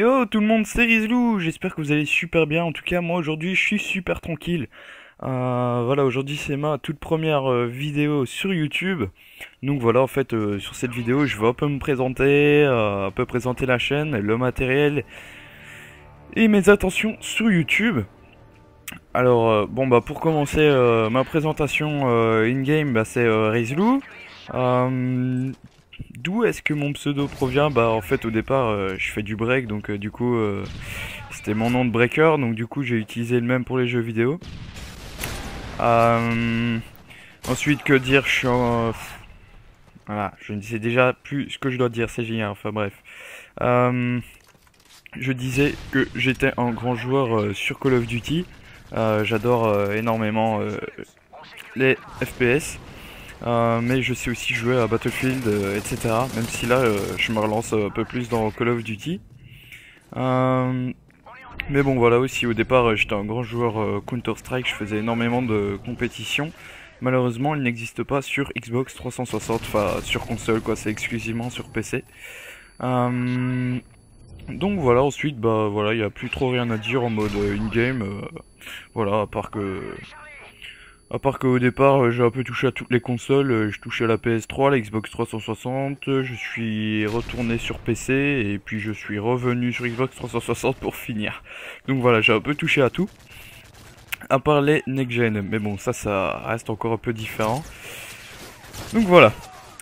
Yo tout le monde, c'est Rizlou, j'espère que vous allez super bien. En tout cas, moi aujourd'hui, je suis super tranquille. Voilà, aujourd'hui c'est ma toute première vidéo sur YouTube. Donc voilà, en fait, sur cette vidéo, je vais un peu me présenter, un peu présenter la chaîne, le matériel et mes intentions sur YouTube. Alors, bon bah pour commencer ma présentation in-game, bah, c'est Rizlou. D'où est-ce que mon pseudo provient? Bah en fait au départ je fais du break, donc du coup c'était mon nom de breaker, donc du coup j'ai utilisé le même pour les jeux vidéo. Euh, Ensuite, que dire, je suis voilà, je ne sais déjà plus ce que je dois dire, c'est génial, enfin bref. Euh, je disais que j'étais un grand joueur sur Call of Duty. J'adore énormément les FPS. Mais je sais aussi jouer à Battlefield, etc. Même si là, je me relance un peu plus dans Call of Duty. Mais bon, voilà, aussi au départ, j'étais un grand joueur Counter-Strike, je faisais énormément de compétitions. Malheureusement, il n'existe pas sur Xbox 360, enfin sur console, quoi, c'est exclusivement sur PC. Donc voilà, ensuite, bah voilà, il n'y a plus trop rien à dire en mode in-game. Voilà, à part qu'au départ, j'ai un peu touché à toutes les consoles. Je touchais à la PS3, la Xbox 360, je suis retourné sur PC, et puis je suis revenu sur Xbox 360 pour finir. Donc voilà, j'ai un peu touché à tout. À part les next-gen, mais bon, ça reste encore un peu différent. Donc voilà.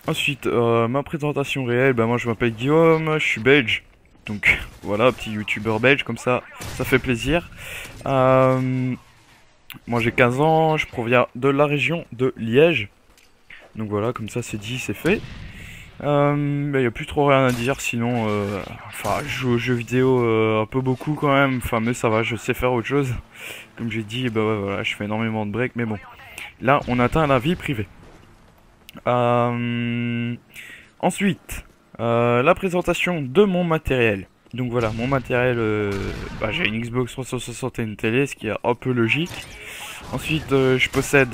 Ensuite, ma présentation réelle, bah moi je m'appelle Guillaume, je suis belge. Donc voilà, petit youtubeur belge, comme ça fait plaisir. Moi j'ai 15 ans, je proviens de la région de Liège. Donc voilà, comme ça c'est dit, c'est fait. Il n'y a plus trop rien à dire, sinon enfin je joue aux jeux vidéo un peu beaucoup quand même, enfin mais ça va, je sais faire autre chose. Comme j'ai dit, bah ouais, voilà, je fais énormément de break, mais bon. Là on atteint la vie privée. Ensuite, la présentation de mon matériel. Donc voilà, mon matériel, bah, j'ai une Xbox 360 et une télé, ce qui est un peu logique. Ensuite, je possède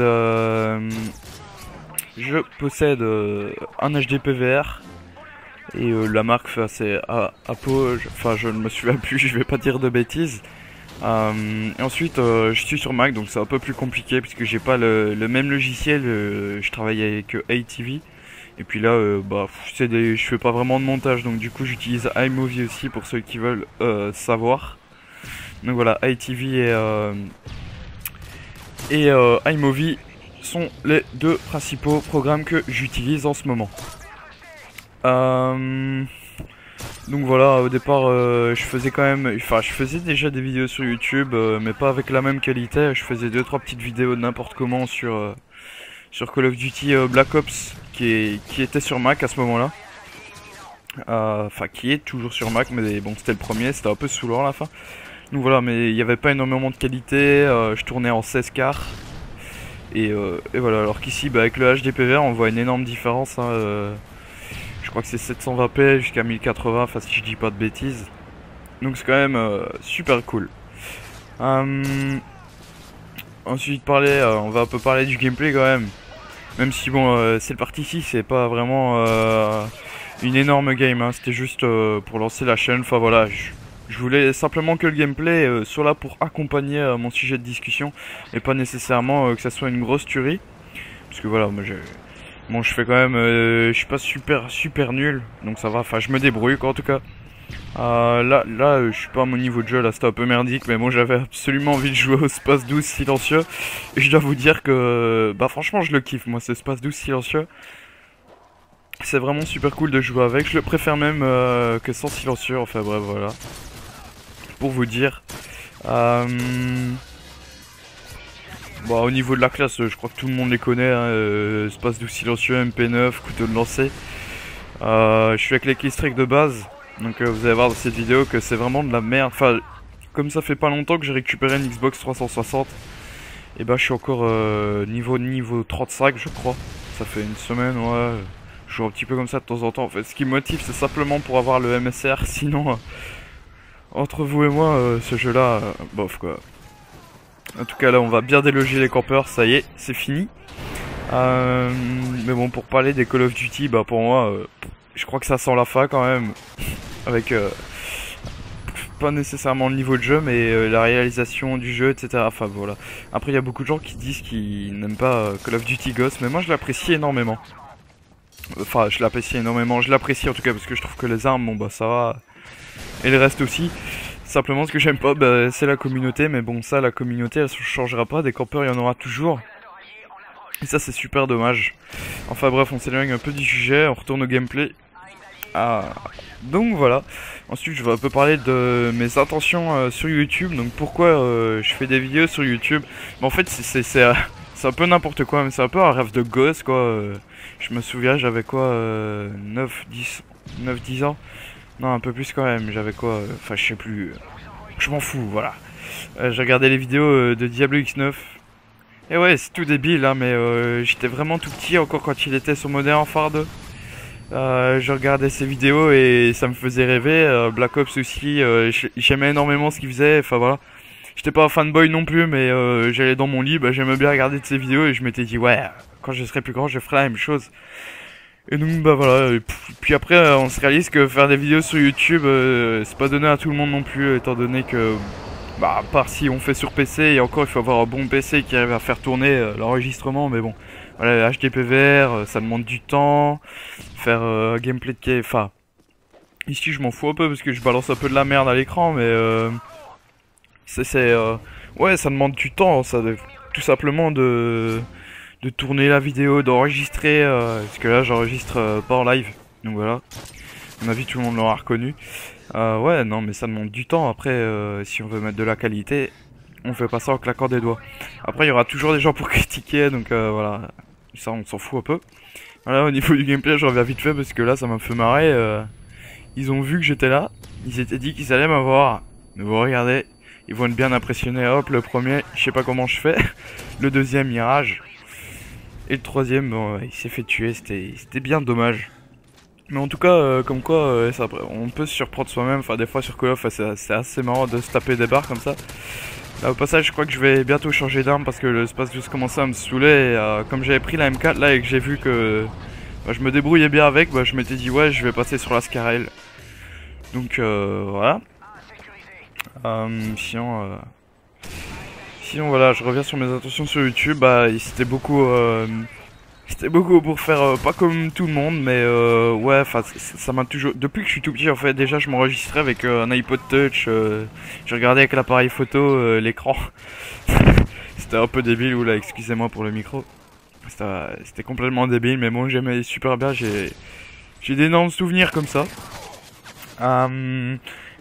un HD PVR. Et la marque, c'est Apo, enfin je ne me souviens plus, je vais pas dire de bêtises. Et ensuite, je suis sur Mac, donc c'est un peu plus compliqué puisque j'ai pas le même logiciel. Je travaille avec ATV. Et puis là, bah, je fais pas vraiment de montage, donc du coup j'utilise iMovie aussi pour ceux qui veulent savoir. Donc voilà, iTV et iMovie sont les deux principaux programmes que j'utilise en ce moment. Donc voilà, au départ, je faisais quand même, enfin, je faisais déjà des vidéos sur YouTube, mais pas avec la même qualité. Je faisais 2-3 petites vidéos n'importe comment sur Call of Duty Black Ops, qui était sur Mac à ce moment-là. Enfin, qui est toujours sur Mac, mais bon, c'était le premier, c'était un peu saoulant à la fin. Donc voilà, mais il n'y avait pas énormément de qualité. Je tournais en 16 quarts. Et voilà, alors qu'ici, bah, avec le HDPVR, on voit une énorme différence. Hein, je crois que c'est 720p jusqu'à 1080, enfin si je dis pas de bêtises. Donc c'est quand même super cool. Ensuite on va un peu parler du gameplay quand même. Même si bon, c'est le parti ici, c'est pas vraiment une énorme game, hein. C'était juste pour lancer la chaîne. Enfin voilà, je voulais simplement que le gameplay soit là pour accompagner mon sujet de discussion et pas nécessairement que ça soit une grosse tuerie. Parce que voilà, moi bon, je fais quand même, je suis pas super nul, donc ça va. Enfin, je me débrouille quoi en tout cas. Là, je suis pas à mon niveau de jeu, là c'était un peu merdique, mais bon, j'avais absolument envie de jouer au Space 12 silencieux. Et je dois vous dire que, bah franchement, je le kiffe, moi, ce Space 12 silencieux. C'est vraiment super cool de jouer avec, je le préfère même que sans silencieux, enfin bref, voilà. Pour vous dire. Bon, au niveau de la classe, je crois que tout le monde les connaît, hein, Space 12 silencieux, MP9, couteau de lancer. Je suis avec les keystrikes de base. Donc vous allez voir dans cette vidéo que c'est vraiment de la merde. Enfin, comme ça fait pas longtemps que j'ai récupéré une Xbox 360, et bah je suis encore niveau 35 je crois. Ça fait une semaine, ouais. Je joue un petit peu comme ça de temps en temps. En fait, ce qui me motive, c'est simplement pour avoir le MSR. Sinon, entre vous et moi, ce jeu-là, bof quoi. En tout cas là, on va bien déloger les campeurs. Ça y est, c'est fini. Mais bon, pour parler des Call of Duty, bah pour moi, je crois que ça sent la fin quand même. Avec pas nécessairement le niveau de jeu, mais la réalisation du jeu, etc. Enfin voilà. Après il y a beaucoup de gens qui disent qu'ils n'aiment pas Call of Duty Ghosts, mais moi je l'apprécie énormément. Enfin je l'apprécie énormément, je l'apprécie en tout cas parce que je trouve que les armes, bon bah ça va. Et le reste aussi. Simplement ce que j'aime pas, bah, c'est la communauté, mais bon ça la communauté elle se changera pas, des campeurs il y en aura toujours. Et ça c'est super dommage. Enfin bref, on s'éloigne un peu du sujet, on retourne au gameplay. Ah, donc voilà. Ensuite je vais un peu parler de mes intentions sur YouTube. Donc pourquoi je fais des vidéos sur YouTube. Mais en fait c'est un peu n'importe quoi, mais c'est un peu un rêve de gosse quoi. Je me souviens j'avais quoi 9-10 ans. Non un peu plus quand même, j'avais quoi enfin je sais plus. Je m'en fous, voilà. J'ai regardé les vidéos de Diablo X9. Et ouais c'est tout débile hein, mais j'étais vraiment tout petit encore quand il était sur Modern Warfare 2. Je regardais ses vidéos et ça me faisait rêver. Black Ops aussi, j'aimais énormément ce qu'il faisait. Enfin voilà, j'étais pas un fanboy non plus, mais j'allais dans mon lit, bah, j'aimais bien regarder de ses vidéos et je m'étais dit ouais, quand je serai plus grand, je ferai la même chose. Et donc bah voilà. Et puis après, on se réalise que faire des vidéos sur YouTube, c'est pas donné à tout le monde non plus, étant donné que bah à part si on fait sur PC et encore il faut avoir un bon PC qui arrive à faire tourner l'enregistrement, mais bon. Voilà, HDPVR, ça demande du temps. Faire gameplay de quai. Enfin, ici je m'en fous un peu parce que je balance un peu de la merde à l'écran, mais ouais, ça demande du temps, ça, tout simplement de tourner la vidéo, d'enregistrer, parce que là j'enregistre pas en live, donc voilà. À mon avis, tout le monde l'aura reconnu. Ouais, non, mais ça demande du temps. Après, si on veut mettre de la qualité, on fait pas ça en claquant des doigts. Après, il y aura toujours des gens pour critiquer, donc voilà. Ça, on s'en fout un peu. Voilà, au niveau du gameplay, je reviens vite fait parce que là, ça m'a fait marrer. Ils ont vu que j'étais là. Ils s'étaient dit qu'ils allaient m'avoir. Mais vous regardez, ils vont être bien impressionnés. Hop, le premier, je sais pas comment je fais. Le deuxième, Mirage. Et le troisième, bon, il s'est fait tuer. C'était bien dommage. Mais en tout cas, comme quoi, on peut se surprendre soi-même. Enfin, des fois sur Call of, c'est assez marrant de se taper des barres comme ça. Là, au passage, je crois que je vais bientôt changer d'arme parce que le Space 12 commençait à me saouler. Et, comme j'avais pris la M4 là et que j'ai vu que bah, je me débrouillais bien avec, bah, je m'étais dit ouais, je vais passer sur la Scarel. Donc voilà. Sinon voilà, je reviens sur mes intentions sur YouTube. Bah, c'était beaucoup pour faire pas comme tout le monde, mais ouais, enfin ça m'a toujours. Depuis que je suis tout petit, en fait, déjà je m'enregistrais avec un iPod Touch. Je regardais avec l'appareil photo l'écran. C'était un peu débile, ou là, excusez-moi pour le micro. C'était complètement débile, mais bon, j'aimais super bien. J'ai d'énormes souvenirs comme ça.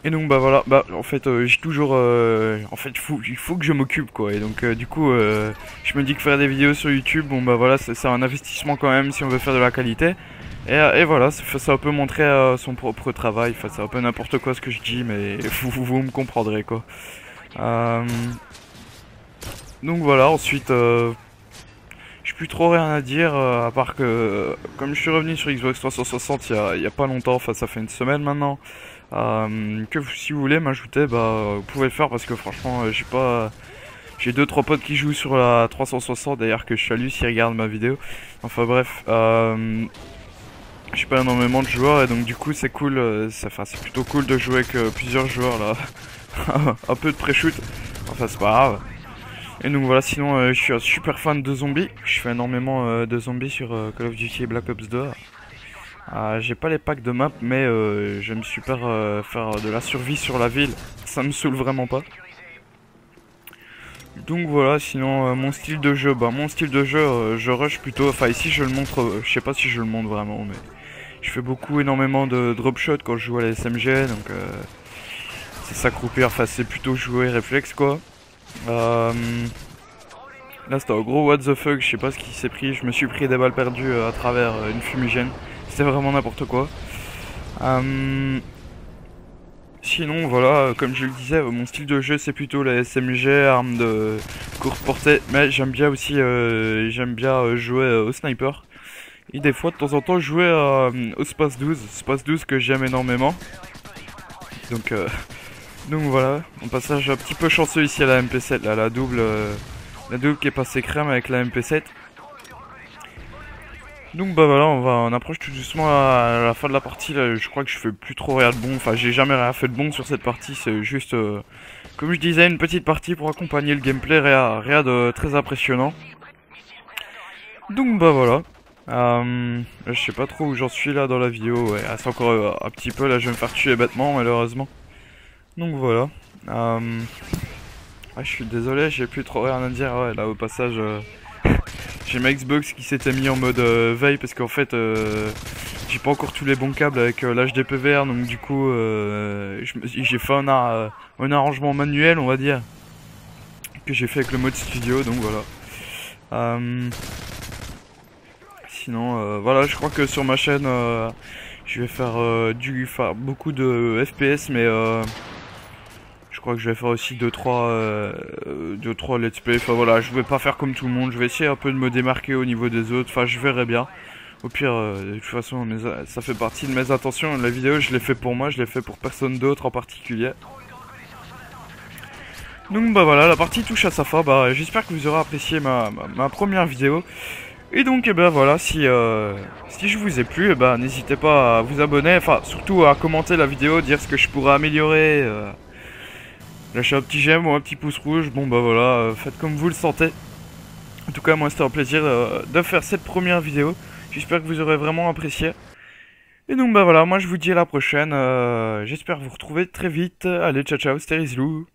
Et donc bah voilà, bah en fait j'ai toujours en fait il faut que je m'occupe quoi, et donc du coup je me dis que faire des vidéos sur YouTube, bon bah voilà, c'est un investissement quand même si on veut faire de la qualité. Et voilà, ça un peu montrer son propre travail. Enfin c'est un peu n'importe quoi ce que je dis, mais vous me comprendrez quoi. Donc voilà, ensuite j'ai plus trop rien à dire à part que comme je suis revenu sur Xbox 360 il y a pas longtemps, enfin ça fait une semaine maintenant. Que si vous voulez m'ajouter, bah vous pouvez le faire parce que franchement j'ai 2-3 potes qui jouent sur la 360 d'ailleurs, que je salue s'ils regardent ma vidéo. Enfin bref, j'ai pas énormément de joueurs et donc du coup c'est cool, c'est plutôt cool de jouer avec plusieurs joueurs là. Un peu de pré-shoot, enfin c'est pas grave. Et donc voilà, sinon je suis un super fan de zombies, je fais énormément de zombies sur Call of Duty et Black Ops 2. J'ai pas les packs de map, mais j'aime super faire de la survie sur la ville. Ça me saoule vraiment pas. Donc voilà, sinon mon style de jeu, je rush plutôt. Enfin ici je le montre, je sais pas si je le montre vraiment, mais je fais énormément de drop shot quand je joue à la SMG, donc c'est s'accroupir. Enfin c'est plutôt jouer réflexe quoi. Là c'était un gros what the fuck, je sais pas ce qui s'est pris. Je me suis pris des balles perdues à travers une fumigène. C'est vraiment n'importe quoi. Sinon voilà, comme je le disais, mon style de jeu c'est plutôt la SMG, arme de courte portée, mais j'aime bien aussi jouer au sniper. Et des fois de temps en temps jouer au Space 12 que j'aime énormément. Donc voilà, un passage un petit peu chanceux ici à la MP7, là, la double qui est passée crème avec la MP7. Donc bah voilà, on approche tout doucement à la fin de la partie. Là, je crois que je fais plus trop rien de bon. Enfin, j'ai jamais rien fait de bon sur cette partie. C'est juste, comme je disais, une petite partie pour accompagner le gameplay. Rien de très impressionnant. Donc bah voilà. Je sais pas trop où j'en suis là dans la vidéo. Ouais, c'est encore un petit peu. Là, je vais me faire tuer bêtement, malheureusement. Donc voilà. Je suis désolé, j'ai plus trop rien à dire. Ouais, là au passage. J'ai ma Xbox qui s'était mis en mode veille parce qu'en fait j'ai pas encore tous les bons câbles avec l'HDPVR, donc du coup j'ai fait un arrangement manuel, on va dire, que j'ai fait avec le mode studio, donc voilà. Sinon voilà, je crois que sur ma chaîne je vais faire beaucoup de FPS, mais je crois que je vais faire aussi 2-3 let's play. Enfin voilà, je vais pas faire comme tout le monde. Je vais essayer un peu de me démarquer au niveau des autres. Enfin, je verrai bien. Au pire, de toute façon, ça fait partie de mes intentions. La vidéo, je l'ai fait pour moi. Je l'ai fait pour personne d'autre en particulier. Donc bah voilà, la partie touche à sa fin. Bah, j'espère que vous aurez apprécié ma première vidéo. Et donc, voilà, si je vous ai plu, n'hésitez pas à vous abonner. Enfin, surtout à commenter la vidéo, dire ce que je pourrais améliorer. Lâchez un petit j'aime ou un petit pouce rouge, bon bah voilà, faites comme vous le sentez. En tout cas, moi c'était un plaisir de faire cette première vidéo. J'espère que vous aurez vraiment apprécié. Et donc bah voilà, moi je vous dis à la prochaine. J'espère vous retrouver très vite. Allez, ciao ciao, c'était Rizlou.